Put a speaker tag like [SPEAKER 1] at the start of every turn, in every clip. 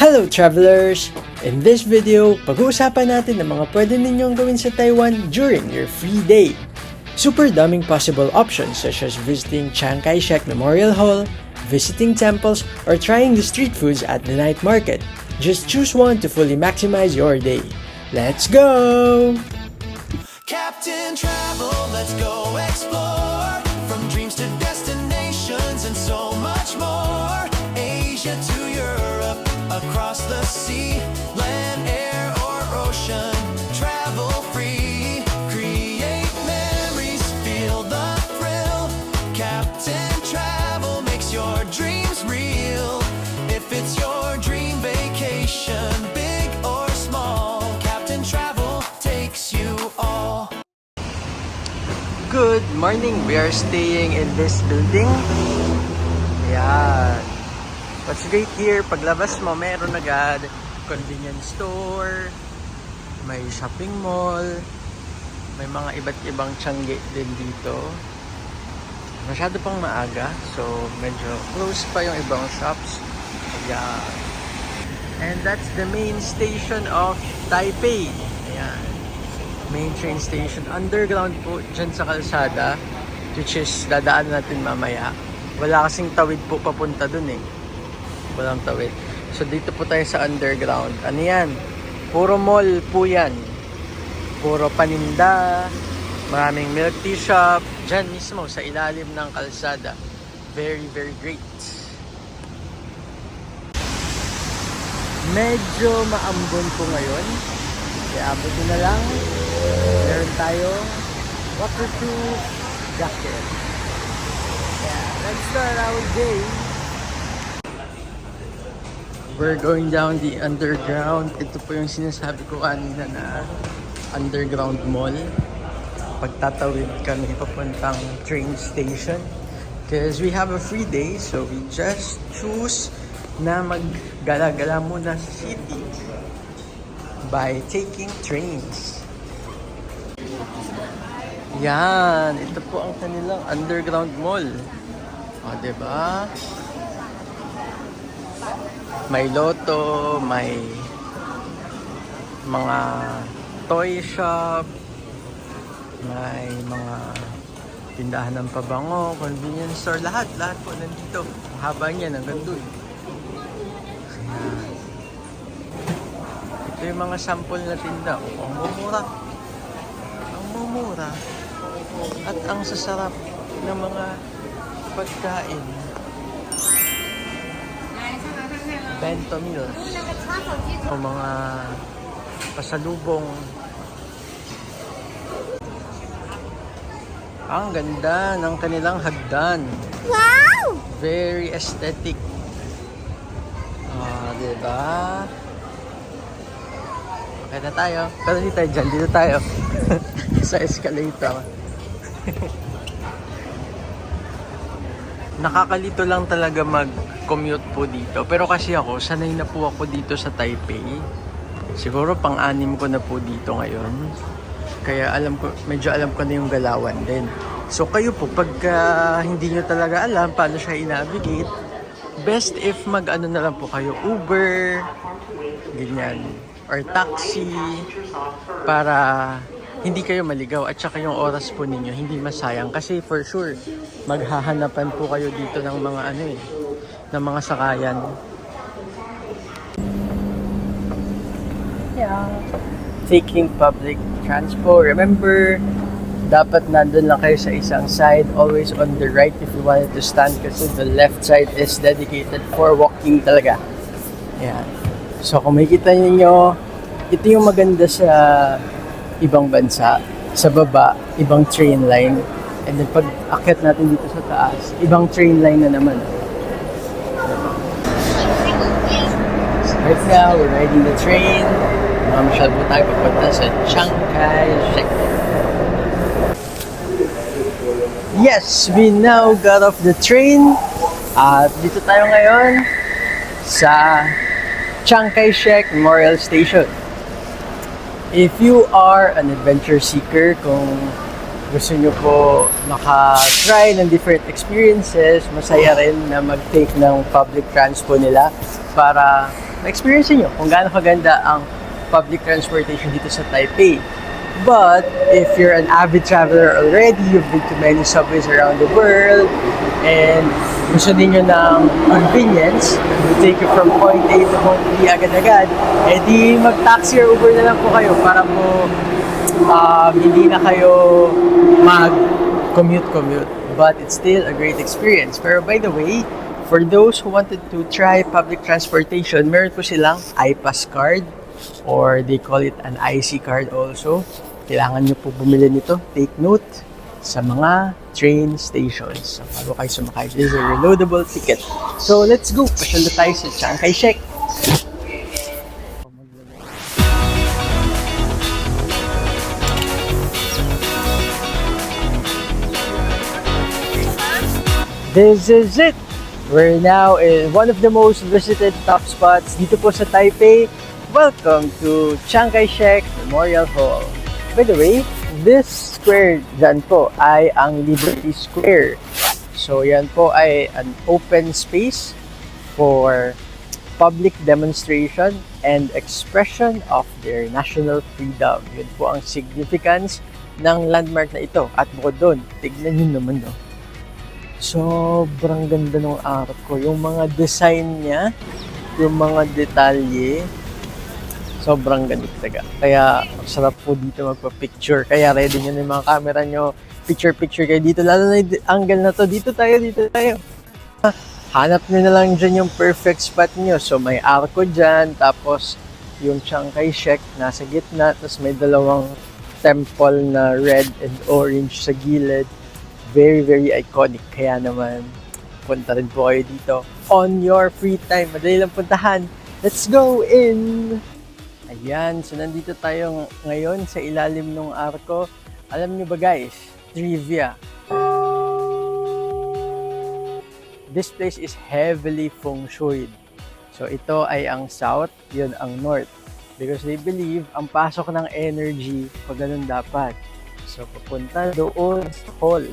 [SPEAKER 1] Hello travelers! In this video, pag-uusapan natin ang mga pwede ninyong gawin sa Taiwan during your free day. Super daming possible options such as visiting Chiang Kai-shek Memorial Hall, visiting temples, or trying the street foods at the night market. Just choose one to fully maximize your day. Let's go!
[SPEAKER 2] Captain Travel, let's go explore. From dreams to destinations and so much more. Asia to Europe, across the sea, land, air, or ocean. Travel free, create memories, feel the thrill. Captain Travel makes your dreams real. If it's your dream vacation, big or small, Captain Travel takes you all.
[SPEAKER 1] Good morning! We are staying in this building. Ayan. What's great here, paglabas mo, meron agad convenience store, may shopping mall, may mga iba't ibang tiyangge din dito. Masyado pang maaga, so medyo close pa yung ibang shops. Ayan. And that's the main station of Taipei. Ayan. Main train station. Underground po dyan sa kalsada, which is dadaan natin mamaya. Wala kasing tawid po papunta dun eh. Walang tawid. So dito po tayo sa underground. Ano yan? Puro mall po yan. Puro paninda. Maraming milk tea shop. Dyan mismo sa ilalim ng kalsada. Very, very great. Medyo maambon po ngayon. Kaya abutin na lang. Meron tayong waterproof jacket. Yeah, let's start our day. We're going down the underground. Ito po yung sinasabi ko kanina na underground mall. Pagtatawid kami papuntang train station. Because we have a free day, so we just choose na maggala-gala muna sa city by taking trains. Yan, ito po ang kanilang underground mall. O, diba? May loto, may mga toy shop, may mga tindahan ng pabango, convenience store, lahat po nandito. Haba niyan hanggang doon. Ayan. Ito yung mga sample na tinda. Ang mumura. Ang mumura. At ang sasarap ng mga pagkain. Bento meals. O mga pasalubong. Ang ganda ng kanilang hagdan. Wow! Very aesthetic. Diba? Okay na tayo. Pero hindi tayo dyan. Dito tayo. Sa escalator. Nakakalito lang talaga mag-commute po dito. Pero kasi ako, sanay na po ako dito sa Taipei. Siguro pang-anim ko na po dito ngayon. Kaya medyo alam ko na yung galawan din. So kayo po, pagka hindi nyo talaga alam paano siya i-navigate, best if mag-ano na lang po kayo, Uber, ganyan, or taxi, para hindi kayo maligaw at saka yung oras po ninyo hindi masayang. Kasi for sure, maghahanapan po kayo dito ng mga ng mga sakayan. Yeah. Taking public transport. Remember, dapat nandun lang kayo sa isang side, always on the right if you wanted to stand kasi the left side is dedicated for walking talaga. Yan. So kung makikita niyo, ito yung maganda sa ibang bansa. Sa baba, ibang train line. And then pag akyat natin dito sa taas, ibang train line na naman. So right now, we're riding the train. Mamasyal po tayo papunta sa Chiang Kai-shek. Yes, we now got off the train. At dito tayo ngayon sa Chiang Kai-shek Memorial Station. If you are an adventure seeker, kung gusto nyo po maka-try ng different experiences, masaya rin na mag-take ng public transport nila para ma-experience nyo kung gaano kaganda ang public transportation dito sa Taipei. But if you're an avid traveler already, you've been to many subways around the world, and gusto ninyo ng convenience, to take you from point A to point B agad-agad, edi mag-taxi or Uber na lang po kayo para po hindi na kayo mag-commute. But it's still a great experience. Pero by the way, for those who wanted to try public transportation, meron po silang iPass card, or they call it an IC card also. Kailangan nyo po bumili nito. Take note sa mga train stations. So, bago kayo sumakay, this is a reloadable ticket. So, let's go! Pasyal na tayo sa Chiang Kai-shek. This is it! We're now in one of the most visited top spots dito po sa Taipei. Welcome to Chiang Kai-shek Memorial Hall. By the way, this square dyan po ay ang Liberty Square. So yan po ay an open space for public demonstration and expression of their national freedom. Yun po ang significance ng landmark na ito. At bukod doon, tignan nyo naman, no? Sobrang ganda ng arc ko. Yung mga design niya, yung mga detalye, sobrang ganda talaga. Kaya, sarap po dito magpa-picture. Kaya ready nyo na yung mga camera nyo. Picture kayo dito. Lalo na yung angle na to. Dito tayo. Hanap nyo na lang dyan yung perfect spot nyo. So, may arco dyan. Tapos, yung Chiang Kai-shek nasa gitna. Tapos, may dalawang temple na red and orange sa gilid. Very, very iconic. Kaya naman, punta rin po kayo dito on your free time. Madali lang puntahan. Let's go in! Ayan, so nandito tayo ngayon sa ilalim ng arko. Alam nyo ba guys, trivia. This place is heavily feng shuied. So ito ay ang south, yun ang north. Because they believe, ang pasok ng energy, pag ganun dapat. So pupunta doon sa hall.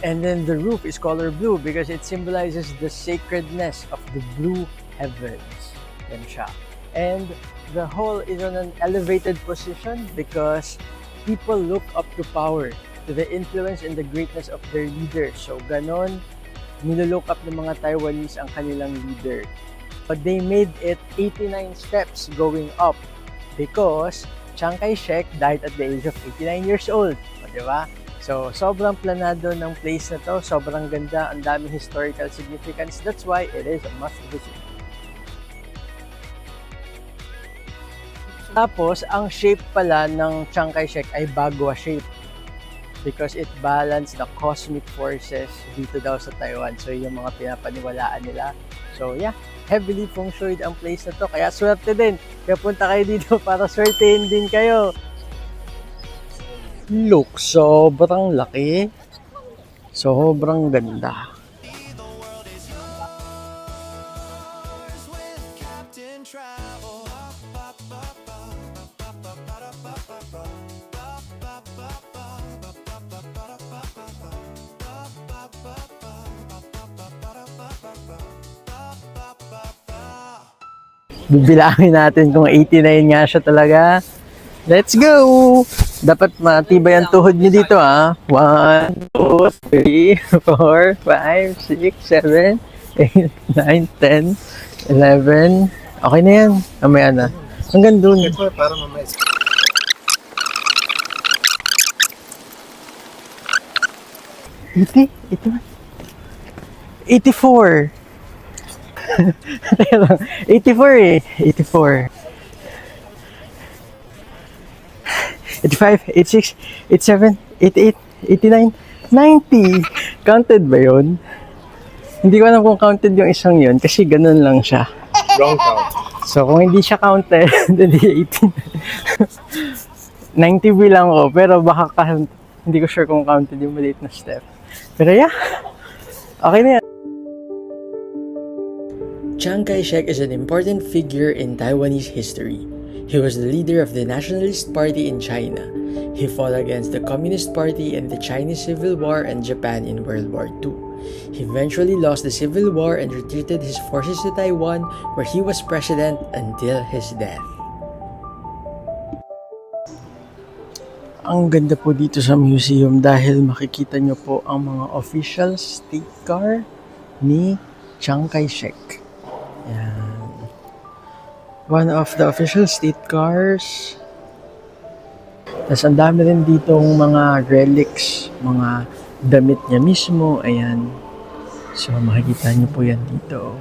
[SPEAKER 1] And then the roof is color blue because it symbolizes the sacredness of the blue heavens. Yan siya. And the hall is on an elevated position because people look up to power, to the influence and the greatness of their leaders. So ganon, nilook up ng mga Taiwanese ang kanilang leader. But they made it 89 steps going up because Chiang Kai-shek died at the age of 89 years old. O, diba? So, sobrang planado ng place na to. Sobrang ganda. Ang daming historical significance. That's why it is a must visit. Tapos, ang shape pala ng Chiang Kai-shek ay Bagua shape. Because it balanced the cosmic forces dito daw sa Taiwan. So, yung mga pinapaniwalaan nila. So, yeah. Heavily feng shuied ang place na to. Kaya swerte din. Kaya punta kayo dito para swertein din kayo. Look, sobrang laki. Sobrang ganda. Bibilangin natin kung 89 nga siya talaga. Let's go! Dapat matibay ang tuhod nyo dito, ha? 1, 2, 3, 4, 5, 6, 7, 8, 9, 10, 11. Okay na yan. Mamaya na. Hanggang dun.
[SPEAKER 3] Para mamaya.
[SPEAKER 1] 80? Ito. 84. Teka lang. 84 eh. 84. 85, 86, 87, 88, 89, 90. Counted ba yun? Hindi ko alam kung counted yung isang yun kasi ganun lang siya.
[SPEAKER 3] Wrong count.
[SPEAKER 1] So kung hindi siya counted, hindi 18. 90 bilang ko, pero baka hindi ko sure kung counted yung maliit na step. Pero yeah, okay na yan. Chiang Kai-shek is an important figure in Taiwanese history. He was the leader of the Nationalist Party in China. He fought against the Communist Party in the Chinese Civil War and Japan in World War II. He eventually lost the Civil War and retreated his forces to Taiwan, where he was president until his death. Ang ganda po dito sa museum dahil makikita nyo po ang mga official state car ni Chiang Kai-shek. Yan. One of the official state cars. Tapos ang dami rin ditong mga relics, mga damit niya mismo. Ayan. So makikita nyo po yan dito.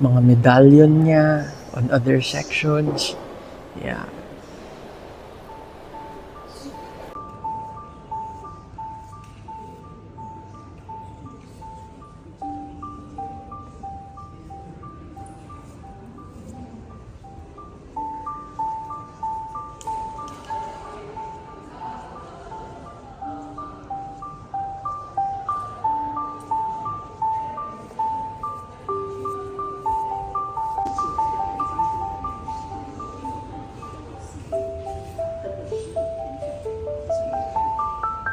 [SPEAKER 1] Mga medallion niya on other sections. Yeah.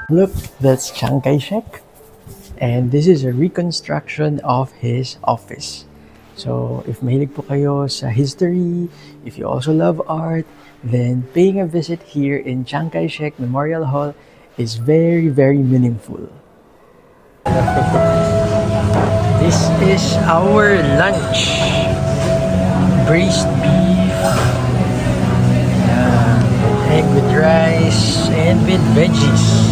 [SPEAKER 1] Look, that's Chiang Kai-shek. And this is a reconstruction of his office. So, if mahilig po kayo sa history, if you also love art, then paying a visit here in Chiang Kai-shek Memorial Hall is very, very meaningful. This is our lunch. Braised beef, egg with rice, and with veggies.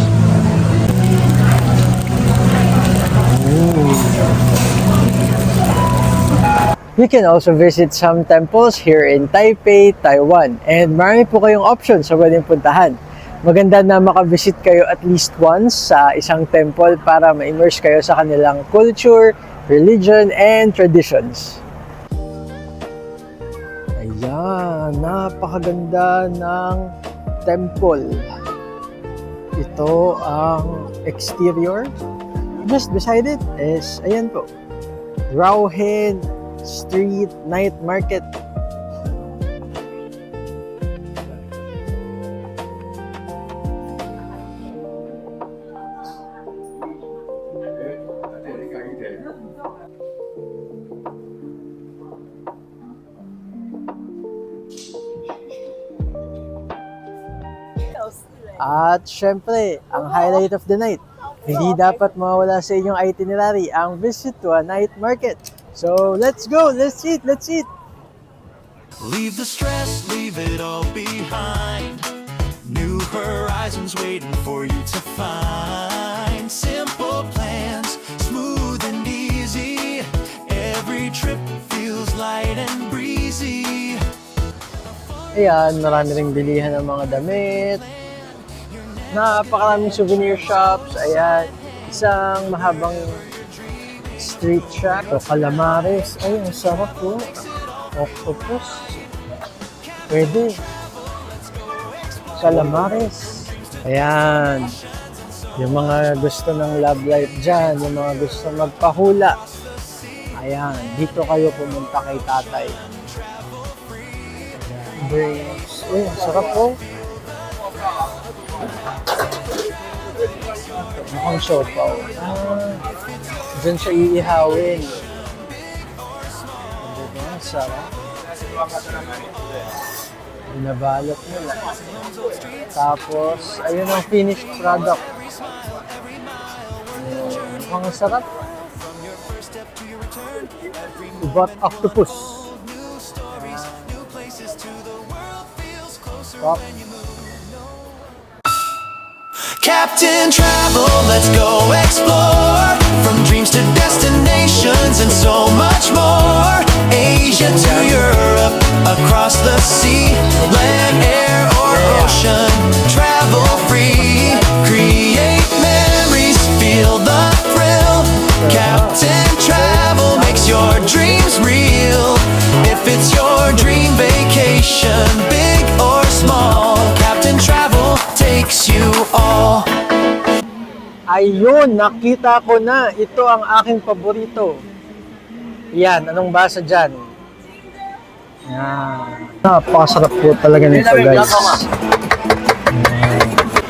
[SPEAKER 1] You can also visit some temples here in Taipei, Taiwan. And marami po kayong options sa pwedeng puntahan. Maganda na makavisit kayo at least once sa isang temple para ma-immerse kayo sa kanilang culture, religion, and traditions. Ayan, napakaganda ng temple. Ito ang exterior. Just beside it is, ayan po, Rauhen Street Night Market. At syempre, ang highlight of the night, hindi dapat mawala sa inyong itinerary ang visit to a night market. So, let's go! Let's eat! Let's eat!
[SPEAKER 2] Leave the stress, leave it all behind. New horizons waiting for you to find. Simple plans, smooth and easy. Every trip feels light and breezy.
[SPEAKER 1] Ayan, marami ring bilihan ng mga damit. Napakaraming souvenir shops. Ayan, isang mahabang street shop. O calamares. Ay, ang sarap po. Octopus. Pwede. Calamares. Ayan. Yung mga gusto ng love life dyan, yung mga gusto magpahula. Ayan, dito kayo pumunta kay tatay. Drinks. Uy, ang sarap po. Mukhang siopaw. Diyan siya iihawin. Ang sarap. Binabalot nila. Tapos, ayun ang finished product. Mukhang sarap. Ubat octopus. Stop.
[SPEAKER 2] Captain Travel, let's go explore. From dreams to destinations and so much more. Asia to Europe, across the sea. Land, air, or ocean. Travel free. Create memories, feel the thrill. Captain Travel makes your dreams real. If it's your dream vacation, big or small, Captain Travel takes you all.
[SPEAKER 1] Ayun, nakita ko na. Ito ang aking paborito. Yan, anong basa dyan? Yan. Napakasarap po talaga nito, guys.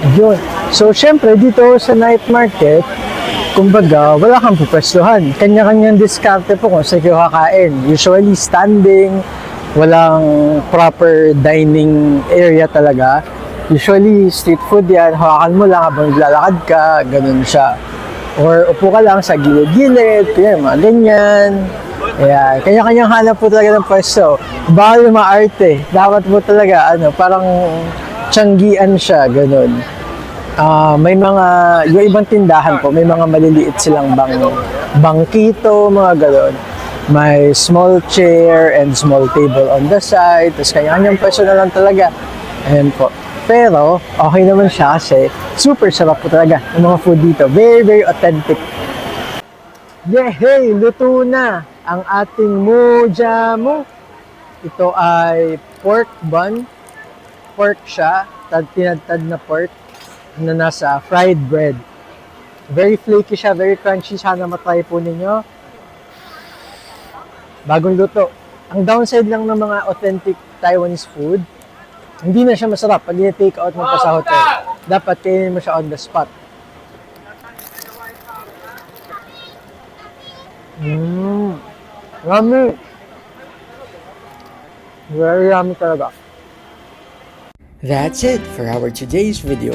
[SPEAKER 1] Ayun. So, syempre, dito sa night market,
[SPEAKER 3] Kumbaga, wala kang pupwestuhan. Kanya-kanyang diskarte po kung saan kayo kakain. Usually, standing, walang proper dining area talaga. Usually, street food yan, hawakan mo lang habang naglalakad ka, ganun siya. Or upo ka lang sa gilid-gilid, kaya mga ganyan. Ayan, kanya-kanyang hanap po talaga ng pwesto. Bawal maarte. Dapat po talaga, parang tiyanggian siya, ganun. May mga, yung ibang tindahan po, may mga maliliit silang bangkito, mga galon. May small chair and small table on the side. Tapos kanya-kanyang pwesto na lang talaga. Ayan po. Pero, okay naman siya kasi super sarap po talaga ng mga food dito. Very, very authentic. Yehey! Luto na ang ating mujamu. Ito ay pork bun. Pork siya. Tinadtad na pork na nasa fried bread. Very flaky siya, very crunchy. Sana matry po ninyo. Bagong luto. Ang downside lang ng mga authentic Taiwanese food, hindi na siya masarap pag i-take out mo pa sa hotel. Dapat kainin mo siya on the spot. Yummy! Very yummy talaga.
[SPEAKER 1] That's it for our today's video.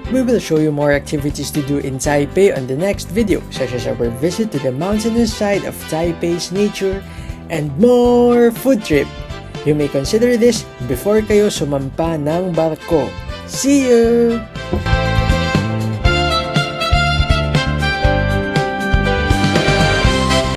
[SPEAKER 1] We will show you more activities to do in Taipei on the next video, such as our visit to the mountainous side of Taipei's nature and more food trip. You may consider this before kayo sumampa ng barko. See you!